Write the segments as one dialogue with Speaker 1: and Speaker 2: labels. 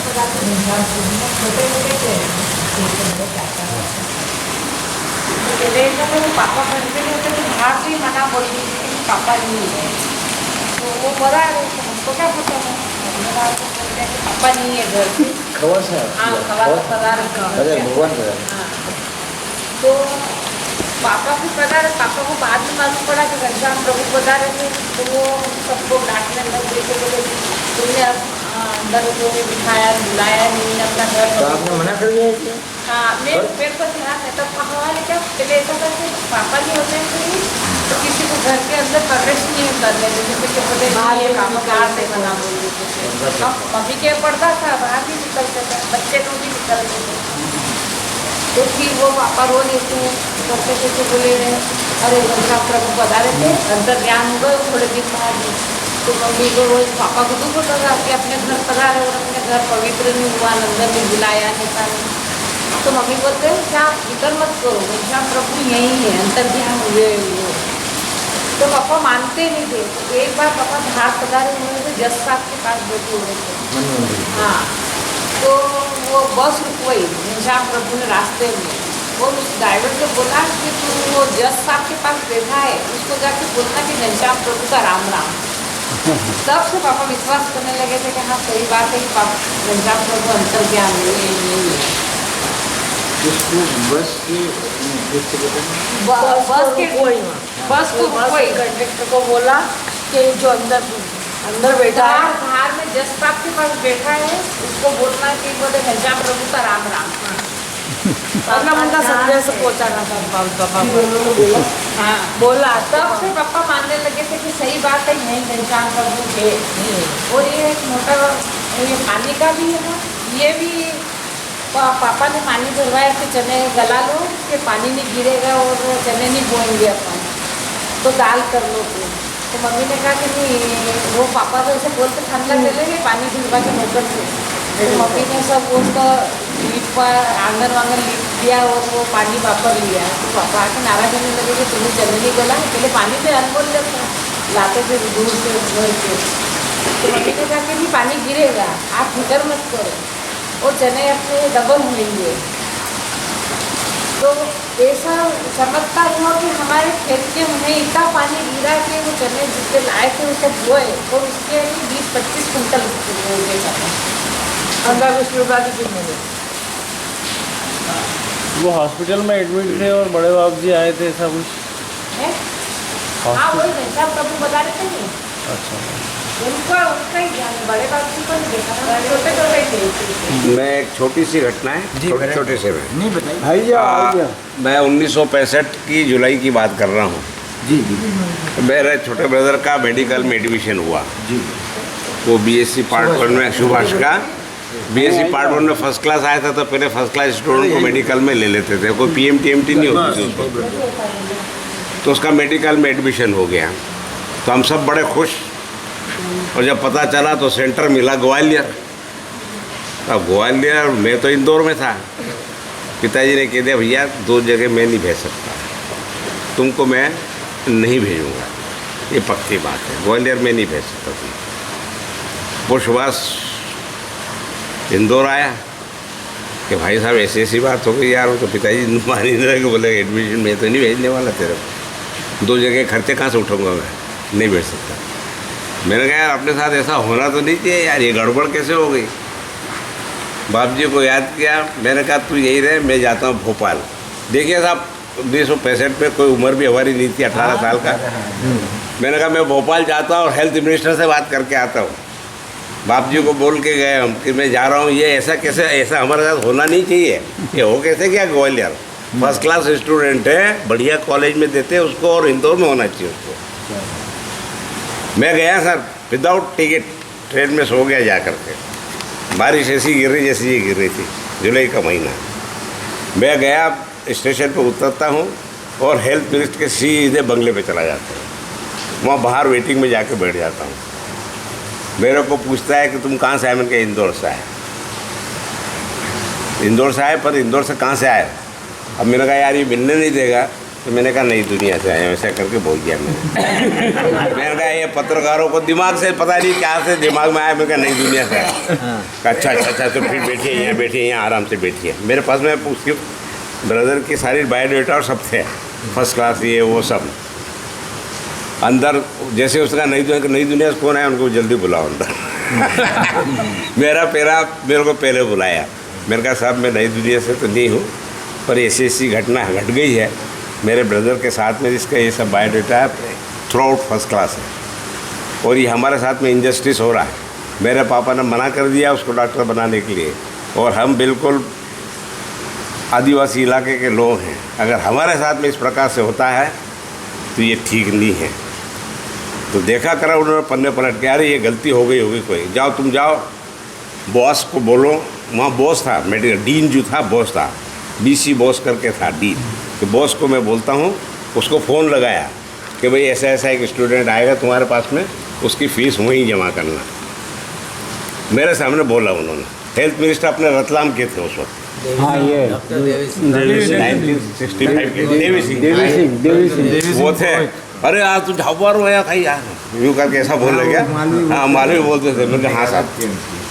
Speaker 1: छोटे छोटे थे पापा घर पे नहीं होते तो बाहर से ही मना बोल दी कि पापा नहीं है, तो वो बड़ा है हमको क्या पता है, पापा नहीं है घर पे।
Speaker 2: खबर से
Speaker 1: हाँ खबर पगार
Speaker 2: अरे भगवान का
Speaker 1: हाँ, तो पापा को पता है, पापा को बाद में मालूम पड़ा कि घनश्याम प्रभु बता रहे थे, तो वो सबको डांटने लग गए थे, बोले तुमने अंदर को दिखाया बुलाया नहीं अपना घर।
Speaker 2: तो आपने मना कर दिया है?
Speaker 1: हाँ मेरे को ध्यान है, तब कहा वाले क्या पहले ऐसा करते पापा नहीं होते हैं तो किसी को घर के अंदर प्रवेश नहीं करने देते, तो बोले ये काम कार से मना बोल देते। मम्मी के पड़ता था बाहर भी निकलते थे, बच्चे को भी निकलते थे, तो फिर वो पापा रो लेते करते थे, तो बोले अरे घनश्याम प्रभु बता रहे थे अंदर ज्ञान हो गए थोड़े दिन बाद, तो मम्मी को रोज पापा को दुख होता था कि अपने घर पधा रहे और अपने घर पवित्र नहीं हुआ, अंदर नहीं बुलाया नहीं, तो मम्मी बोलते हैं क्या फिक्र मत करो घनश्याम प्रभु यही है अंतर ध्यान हुए वो, तो पापा मानते नहीं थे। तो एक बार पापा बाहर पधारे हुए थे, जज साहब के पास बैठे हुए थे, हाँ, तो वो बस रुकवाई घनश्याम प्रभु ने रास्ते में, वो उस ड्राइवर को बोला कि तू वो जज साहब के पास बैठा है उसको जाके बोलना कि घनश्याम प्रभु का राम राम। तब से पापा विश्वास करने लगे थे कि हाँ सही बात है कि पापा घनश्याम प्रभु अंतर ज्ञान हुए नहीं है।
Speaker 2: उसको बस के
Speaker 1: बस को कोई कंडक्टर को बोला कि जो अंदर बैठा है बाहर में जज साहब के पास बैठा है उसको बोलना कि बोले घनश्याम प्रभु का राम राम, अपना मुंडा संजय से पहुंचाना था पापा हाँ बोला। तब से पापा मानने लगे थे कि सही बात है नहीं घनश्याम प्रभु है। और ये एक मोटा ये पानी का भी है ना, ये भी पापा ने पानी भरवाया कि चने गला लो कि पानी नहीं गिरेगा और चने नहीं बोएंगे अपन, तो दाल कर लो। तो मम्मी ने कहा कि नहीं, वो पापा तो ऐसे बोलते ठंडा ले लेंगे पानी भिजवा के नौकर से, तो मम्मी ने सब उसका लीप पर आंगन वांगन लीप दिया और वो पानी वापर लिया। तो पापा आके नाराज होने लगे कि तुम्हें चने नहीं गला, पहले पानी में अनबोल लेता लाते थे दूर से घर के। तो मम्मी ने कहा कि नहीं पानी गिरेगा आप फिक्र मत करो और चने अपने डबल होंगे। तो ऐसा चमत्कार हुआ कि हमारे खेत के में इतना पानी गिरा कि वो चने जितने लाए थे उसे बोए और उसके 20-25 कुंटल हो गए। 15-20 रुपये की कितने थे।
Speaker 3: वो हॉस्पिटल में एडमिट थे और बड़े बाबू जी आए थे, ऐसा कुछ
Speaker 1: है? हाँ वही घनश्याम प्रभु बता रहे थे नहीं।
Speaker 3: अच्छा
Speaker 1: उनका ही ध्यान, बड़े बाबू जी को नहीं देखा, छोटे छोटे थे।
Speaker 4: मैं एक छोटी सी घटना है, छोटे से में
Speaker 2: नहीं बताइए।
Speaker 4: मैं 1965 की जुलाई की बात कर रहा हूँ।
Speaker 2: जी जी
Speaker 4: मेरे छोटे ब्रदर का मेडिकल में एडमिशन हुआ
Speaker 2: जी,
Speaker 4: वो बीएससी पार्ट 1 में, सुभाष का बीएससी पार्ट 1 में फर्स्ट क्लास आया था, तो पहले फर्स्ट क्लास स्टूडेंट को मेडिकल में ले लेते थे, कोई पीएमटीएमटी नहीं होती थी उसको। तो उसका मेडिकल में एडमिशन हो गया, तो हम सब बड़े खुश। और जब पता चला तो सेंटर मिला ग्वालियर। अब ग्वालियर, मैं तो इंदौर में था, पिताजी ने कह दिया भैया 2 जगह मैं नहीं भेज सकता, तुमको मैं नहीं भेजूँगा, ये पक्की बात है, ग्वालियर में नहीं भेज सकता तुम। वो सुभाष इंदौर आया कि भाई साहब ऐसी ऐसी बात हो गई यार, वो तो पिताजी मान ही नहीं रहे, बोले एडमिशन मैं तो नहीं भेजने वाला तेरे को, 2 जगह खर्चे कहाँ से उठाऊँगा, मैं नहीं भेज सकता। मैंने कहा यार अपने साथ ऐसा होना तो नहीं चाहिए यार, ये गड़बड़ कैसे हो गई। बाप जी को याद किया, मैंने कहा तू यही रहे, मैं जाता हूँ भोपाल। देखिए साहब 1965 में कोई उम्र भी हमारी नहीं थी, 18 साल का। मैंने कहा मैं भोपाल जाता हूँ और हेल्थ मिनिस्टर से बात करके आता हूँ। बाप जी को बोल के गए हम कि मैं जा रहा हूँ, ये ऐसा कैसे, ऐसा हमारे साथ होना नहीं चाहिए, ये हो कैसे क्या, ग्वालियर फर्स्ट क्लास स्टूडेंट है, बढ़िया कॉलेज में देते हैं उसको और इंदौर में होना चाहिए उसको। मैं गया सर विदाउट टिकट, ट्रेन में सो गया जा करके, बारिश ऐसी गिर रही जैसी ये गिर रही थी, जुलाई का महीना। मैं गया स्टेशन पर उतरता हूँ और हेल्थ मिनिस्टर के सीधे बंगले पे चला जाता हूँ, वहाँ बाहर वेटिंग में जाके बैठ जाता हूँ। मेरे को पूछता है कि तुम कहाँ से आए, मैंने कहा इंदौर से आए। इंदौर से आए, पर इंदौर से कहाँ से आए। अब मैंने कहा यार ये मिलने नहीं देगा, तो मैंने कहा नई दुनिया से आया, ऐसा करके बोल दिया मैंने। मैंने कहा ये पत्रकारों को दिमाग से पता नहीं क्या से दिमाग में आया, मैंने कहा नई दुनिया से आया। कहा अच्छा तो फिर बैठिए यहाँ आराम से बैठिए। मेरे पास में उसके ब्रदर की सारी बायोडाटा और सब थे, फर्स्ट क्लास ये वो सब। अंदर जैसे उसका नई दुनिया से कौन आया उनको जल्दी बुलाओ अंदर। मेरे को पहले बुलाया। मैंने कहा साहब मैं नई दुनिया से तो नहीं हूँ, पर ऐसी घटना घट गई है मेरे ब्रदर के साथ में, जिसका ये सब बायोडाटा है थ्रू आउट फर्स्ट क्लास है, और ये हमारे साथ में इंजस्टिस हो रहा है। मेरे पापा ने मना कर दिया उसको डॉक्टर बनाने के लिए, और हम बिल्कुल आदिवासी इलाके के लोग हैं। अगर हमारे साथ में इस प्रकार से होता है तो ये ठीक नहीं है। तो देखा करा उन्होंने पन्ने पलट के, अरे ये गलती हो गई होगी कोई, जाओ तुम जाओ बॉस को बोलो। वहाँ बॉस था, मेडिकल डीन जो था बॉस था, BC बॉस करके था डीन। तो बॉस को मैं बोलता हूँ, उसको फ़ोन लगाया कि भाई ऐसा एक स्टूडेंट आएगा तुम्हारे पास में, उसकी फ़ीस वहीं जमा करना। मेरे सामने बोला उन्होंने। हेल्थ मिनिस्टर अपने रतलाम के थे उस वक्त।
Speaker 2: हाँ ये
Speaker 4: 1965 के देवी सिंह वो थे। अरे यार तू झापर हो यार यार, यूँ करके ऐसा बोलने गया। हाँ मालूम बोलते थे। मैंने हाँ साहब,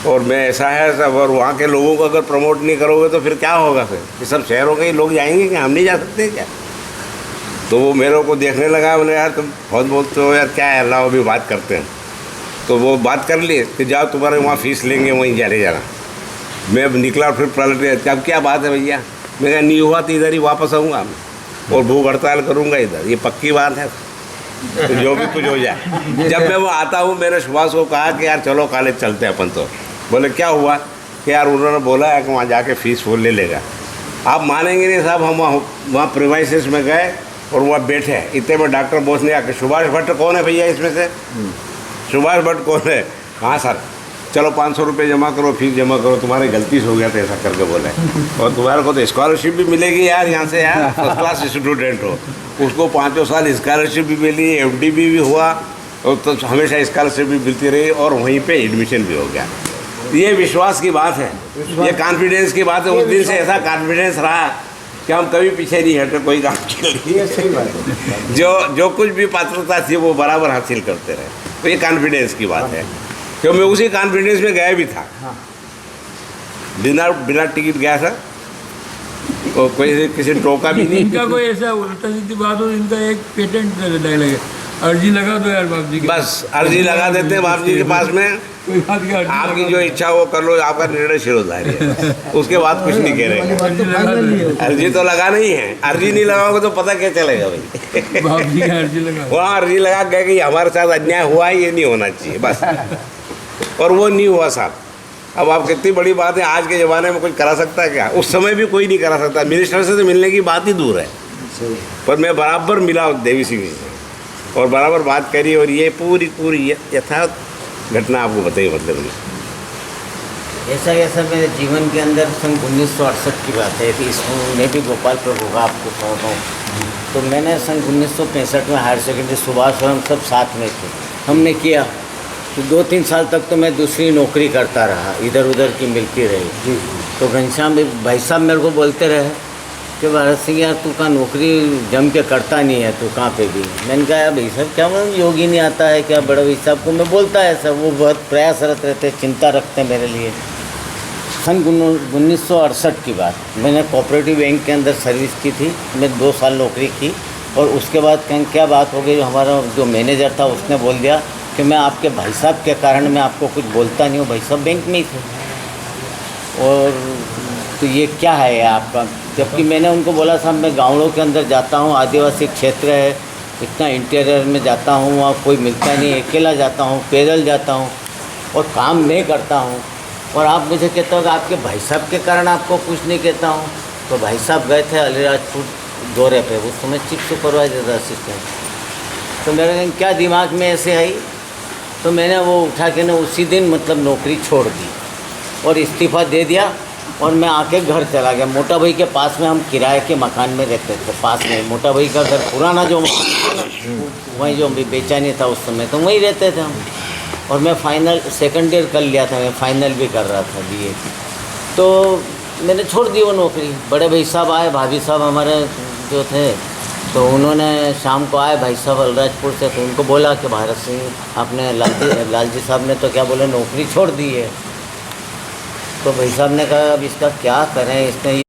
Speaker 4: और मैं ऐसा है सब, और वहाँ के लोगों को अगर प्रमोट नहीं करोगे तो फिर क्या होगा? फिर ये सब शहरों के ही लोग जाएंगे कि हम नहीं जा सकते क्या? तो वो मेरे को देखने लगा, बोले यार तुम बहुत बोलते हो यार, क्या है अल्लाह अभी बात करते हैं। तो वो बात कर लिए कि जाओ तुम्हारे वहाँ फ़ीस लेंगे, वहीं चले जाना। मैं निकला फिर पलट गया, अब क्या बात है भैया? मैं कहा नहीं हुआ तो इधर ही वापस आऊँगा और भूख हड़ताल करूँगा इधर, ये पक्की बात है। तो जो भी कुछ हो जाए। जब मैं वो आता हूँ, मैंने सुभाष को कहा कि यार चलो कॉलेज चलते हैं अपन। तो बोले क्या हुआ? कि यार उन्होंने बोला है कि वहाँ जाके फ़ीस वो ले लेगा। आप मानेंगे नहीं साहब, हम वहाँ प्रीमाइसेस में गए और वहाँ बैठे, इतने में डॉक्टर बोस ने आके, सुभाष भट्ट कौन है भैया इसमें से? सुभाष भट्ट कौन है? हाँ सर, चलो 500 रुपये जमा करो, फीस जमा करो, तुम्हारी गलती से हो गया था ऐसा करके बोले। और तुम्हारे को तो स्कॉलरशिप भी मिलेगी यार यहाँ से, यार फर्स्ट क्लास स्टूडेंट हो। उसको 5 साल स्कॉलरशिप भी मिली, FD भी हुआ, और तो हमेशा स्कॉलरशिप भी मिलती रही, और वहीं पे एडमिशन भी हो गया। ये विश्वास की बात है, ये कॉन्फिडेंस की बात है। उस दिन से ऐसा कॉन्फिडेंस रहा कि हम कभी पीछे नहीं हटे कोई काम के लिए।
Speaker 2: सही बात है।
Speaker 4: जो कुछ भी पात्रता थी वो बराबर हासिल करते रहे। तो ये कॉन्फिडेंस की बात है, क्यों मैं उसी कॉन्फिडेंस में गया भी था। बिना टिकट गया था, और कोई किसी टोका भी नहीं।
Speaker 5: इनका कोई ऐसा उल्टा सीधी बात हो, इनका एक पेटेंट डायलॉग है, अर्जी लगा दो यार बाप जी की।
Speaker 4: बस अर्जी लगा देते हैं बाप जी के पास में,
Speaker 5: कोई बात की अर्जी
Speaker 4: आपकी जो इच्छा वो कर लो, आपका निर्णय शिरोधार्य है। उसके बाद कुछ नहीं कह रहे।
Speaker 5: अर्जी लगा दो।
Speaker 4: अर्जी तो लगाना ही है, अर्जी नहीं लगाओगे तो पता क्या चलेगा भाई?
Speaker 5: बाप जी की अर्जी लगा।
Speaker 4: वहाँ अर्जी लगा गए कि हमारे साथ अन्याय हुआ है, ये नहीं होना चाहिए बस। और वो नहीं हुआ साहब। अब आप कितनी बड़ी बात है, आज के ज़माने में कोई करा सकता है क्या? उस समय भी कोई नहीं करा सकता। मिनिस्टर से तो मिलने की बात ही दूर है, पर मैं बराबर मिला देवी सिंह से और बराबर बात करी, और ये पूरी यथार्थ घटना आपको बताई। मतलब
Speaker 6: ऐसा मेरे जीवन के अंदर सन 1968 की बात है कि इसमें मैं भी गोपाल प्रभु का आपको कहता हूँ। तो मैंने सन 1965 में हायर सेकेंडरी सुभाष और हम सब साथ में थे, हमने किया। तो 2-3 साल तक तो मैं दूसरी नौकरी करता रहा, इधर उधर की मिलती रही। तो घनश्याम भाई साहब मेरे को बोलते रहे कि भारत सिंह यार तू का नौकरी जम के करता नहीं है, तू कहाँ पे भी। मैंने कहा यार भाई साहब क्या योगी नहीं आता है क्या? बड़ा भाई साहब को मैं बोलता है सर, वो बहुत प्रयासरत रहते, चिंता रखते हैं मेरे लिए। सन 1968 की बात, मैंने कोऑपरेटिव बैंक के अंदर सर्विस की थी। मैं 2 साल नौकरी की, और उसके बाद क्या बात हो गई, हमारा जो मैनेजर था उसने बोल दिया कि मैं आपके भाई साहब के कारण मैं आपको कुछ बोलता नहीं हूँ। भाई साहब बैंक में ही थे, और तो ये क्या है आपका? जबकि मैंने उनको बोला साहब मैं गाँवों के अंदर जाता हूँ, आदिवासी क्षेत्र है, इतना इंटीरियर में जाता हूँ, वहाँ कोई मिलता नहीं, अकेला जाता हूँ, पैदल जाता हूँ और काम नहीं करता हूँ, और आप मुझे कहते हो कि आपके भाई साहब के कारण आपको कुछ नहीं कहता हूँ। तो भाई साहब गए थे अलीराजपुर दौरे पे, उस समय चीफ सुपरवाइजर असिस्टेंट। तो मेरे क्या दिमाग में ऐसे आई, तो मैंने वो उठा के ना उसी दिन मतलब नौकरी छोड़ दी और इस्तीफ़ा दे दिया, और मैं आके घर चला गया। मोटा भाई के पास में हम किराए के मकान में रहते थे, पास में मोटा भाई का घर पुराना जो वहीं जो बेचा नहीं था उस समय, तो वहीं रहते थे हम। और मैं फाइनल सेकंड ईयर कर लिया था, मैं फाइनल भी कर रहा था BA। तो मैंने छोड़ दी वो नौकरी। बड़े भाई साहब आए, भाभी साहब हमारे जो थे तो उन्होंने शाम को आए भाई साहब अलराजपुर से, तो उनको बोला कि भारत सिंह आपने लालजी साहब ने तो क्या बोले नौकरी छोड़ दी है। तो भाई साहब ने कहा अब इसका क्या करें, इसने